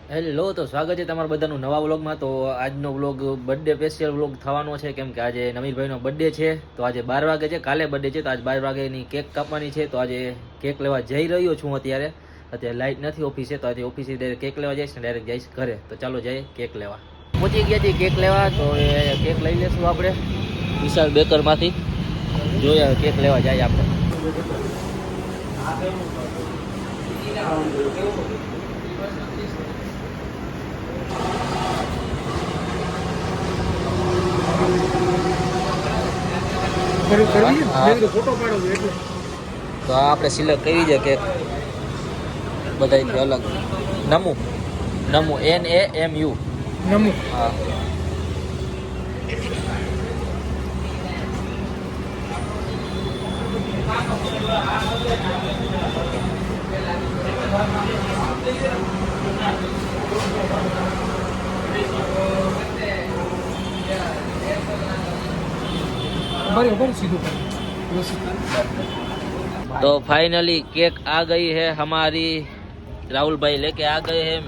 Hello, તો સ્વાગત છે તમારા બધાનું નવા વ્લોગમાં. તો આજનો વ્લોગ બર્થડે સ્પેશિયલ વ્લોગ થવાનો છે, કેમ કે આજે નમીરભાઈનો બર્થડે છે. તો આજે 12 વાગે છે, કાલે બર્થડે છે, તો આજ 12 વાગેની કેક કાપવાની છે. તો આજે કેક લેવા જઈ રહ્યો છું. અત્યારે લાઇટ નથી ઓફિસે, તો આજે ઓફિસે ડાયરેક્ટ કેક લેવા જઈશ ને ડાયરેક્ટ જઈશ ઘરે. તો ચાલો જઈએ કેક લેવા. પહોંચી ગયા છીએ કેક લેવા, તો એ કેક લઈ લેશું આપણે વિશાલ બેકરમાંથી. જોઈએ કેક લેવા જાય આપણે. તો આપણે સિલેક્ટ કરી છે કેક બધાથી અલગ. નમુ NAMU નમુ. હા, तो फाइनली केक आ गई है हमारी. राहुल भाई लेके आ गए हैं.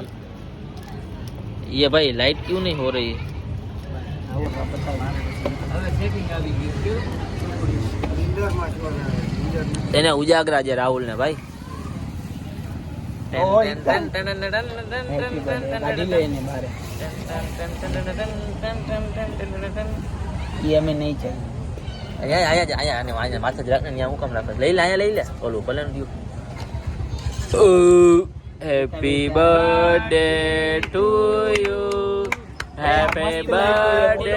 ये भाई लाइट क्यों नहीं हो रही है? એને ઉજાગરા છે રાહુલ ને ભાઈ. અમે નહીં ચાલે અહીંયા માથે જ રાખને. ત્યાં હું કામ રાખે? લઈ લે, અહીંયા લઈ લે. ઓલું ભલે ને દઉં. Happy birthday to you, happy birthday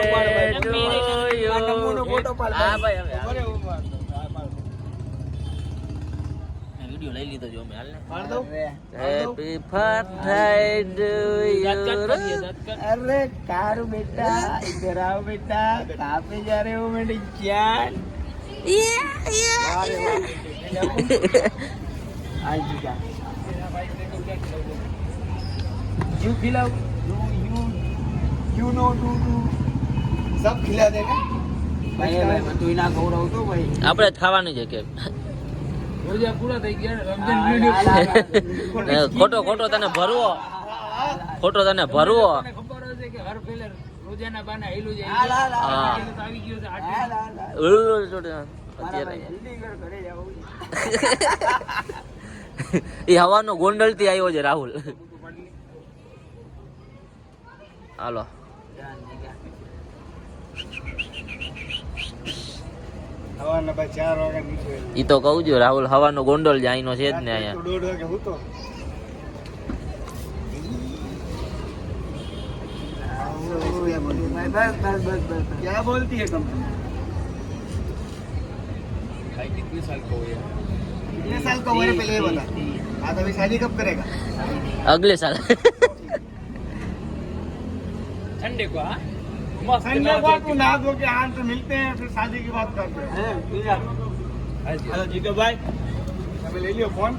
to you. હા ભાઈ, હવે વિડિયો લઈ લીધો જો અમે. હાલ ને હેપી બર્થડે ટુ યુ. અરે કારું બેટા, ઇધર આવો બેટા. कहां पे जा रहे हो मेरी जान? आज जा यू खिलाओ, यू नो टू सब खिला देगा भाई. मैं तो इना गौरव तो भाई આપણે જ ખાવાનું છે કે રોજા પૂરા થઈ ગયા. રમજાન વિડિયો ખોટો ખોટો તને ભરવો, ખોટો તને ભરવો. ખબર હશે કે હર પેલે રોજાના બાના હેલું જાય. હા. તો આવી ગયો છે 8 અત્યારે જલ્દી કર, ઘરે જાવ. એ હવાનો ગોંડલ થી આવ્યો છે રાહુલ. હાલો, હવાના ભાઈ 4 વાગે નીકળે. ઈ તો કહું છું રાહુલ હવાનો ગોંડલ જ અહીંનો છે જ ને. અહીંયા 1:30 વાગે હું તો क्या बोलती है कंपनी? कितने साल का हो गया? कितने साल का हुआ है पहले ये बता. हाँ, तो अभी शादी कब करेगा? अगले साल. संडे को. संडे को तू नहा धो के हाथ से मिलते हैं, फिर शादी की बात करते हैं. हेलो जीतो भाई, તમે લઈ લ્યો ફોન.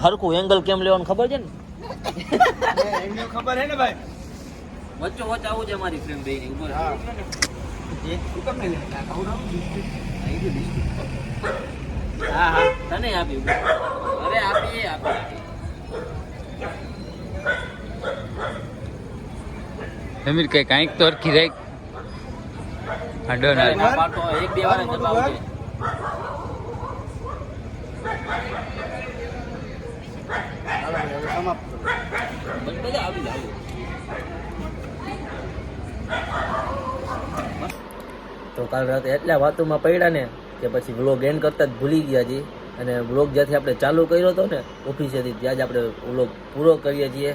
હરકું એંગલ કેમ લેવાનું ખબર છે ને? એમને ખબર હે ને ભાઈ. વચ્ચો વચ્ચ આવું છે મારી ફ્રેમ બે ની ઉપર. હા, એક કમ ને હા હા, તને આપી. અરે આપી આપી. સમીર કઈ કાંઈક તો અરખી રાખ. ના પાટો એક બે વાર જ દબાવજે. સમાપ્ત કરો. બધા આવી જાવ. તો કાલ રાતે એટલા વાતોમાં પડ્યા ને કે પછી વ્લોગ એન્ડ કરતા જ ભૂલી ગયા છીએ. અને વ્લોગ જ્યાંથી આપણે ચાલુ કર્યો હતો ને ઓફિસેથી, ત્યાં જ આપણે વ્લોગ પૂરો કરીએ છીએ.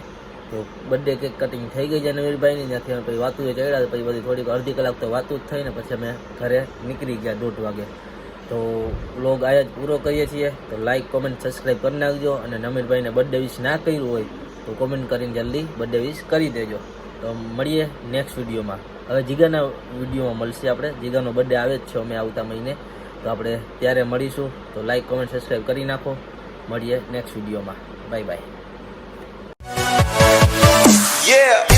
તો બર્થડે કેક કટિંગ થઈ ગઈ છે નવીરભાઈની. ત્યાંથી અમે પછી વાતું ચડ્યા, પછી બધી થોડીક અડધી કલાક તો વાતું જ થઈ ને પછી અમે ઘરે નીકળી ગયા 1:30 વાગે. તો વ્લોગ આયા જ પૂરો કરીએ છીએ. તો લાઈક, કોમેન્ટ, સબસ્ક્રાઈબ કરી નાખજો. અને નમીરભાઈને બર્થડે વિશ ના કર્યું હોય તો કોમેન્ટ કરીને જલ્દી બર્થડે વિશ કરી દેજો. તો મળીએ નેક્સ્ટ વિડીયોમાં. હવે જીગાના વિડીયોમાં મળશે આપણે. જીગાનો બર્થડે આવે જ છે અમે આવતા મહિને, તો આપણે ત્યારે મળીશું. તો લાઈક, કોમેન્ટ, સબસ્ક્રાઈબ કરી નાખો. મળીએ નેક્સ્ટ વિડીયોમાં. Bye bye. Yeah.